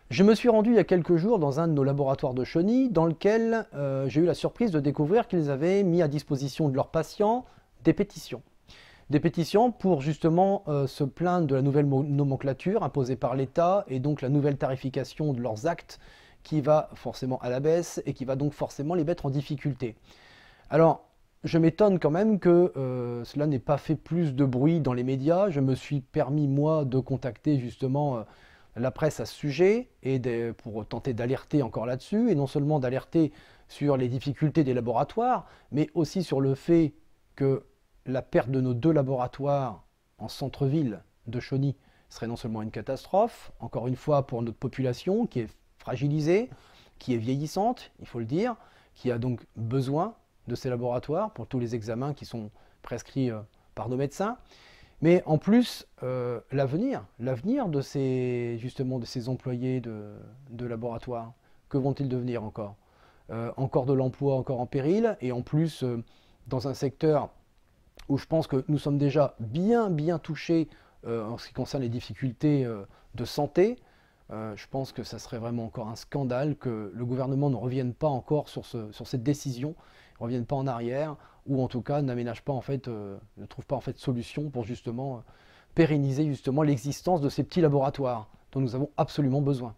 Je me suis rendu il y a quelques jours dans un de nos laboratoires de chenilles dans lequel j'ai eu la surprise de découvrir qu'ils avaient mis à disposition de leurs patients des pétitions. Des pétitions pour justement se plaindre de la nouvelle nomenclature imposée par l'État et donc la nouvelle tarification de leurs actes qui va forcément à la baisse et qui va donc forcément les mettre en difficulté. Alors, je m'étonne quand même que cela n'ait pas fait plus de bruit dans les médias. Je me suis permis, moi, de contacter justement la presse à ce sujet et pour tenter d'alerter encore là-dessus, et non seulement d'alerter sur les difficultés des laboratoires, mais aussi sur le fait que la perte de nos 2 laboratoires en centre-ville de Chauny serait non seulement une catastrophe, encore une fois pour notre population qui est fragilisée, qui est vieillissante, il faut le dire, qui a donc besoin de ces laboratoires pour tous les examens qui sont prescrits par nos médecins. Mais en plus, l'avenir de ces employés de laboratoire, que vont-ils devenir encore? Encore de l'emploi, encore en péril, et en plus, dans un secteur où je pense que nous sommes déjà bien touchés en ce qui concerne les difficultés de santé. Je pense que ça serait vraiment encore un scandale que le gouvernement ne revienne pas encore sur cette décision, ne revienne pas en arrière, ou en tout cas n'aménage pas en fait, ne trouve pas en fait de solution pour justement pérenniser justement l'existence de ces petits laboratoires dont nous avons absolument besoin.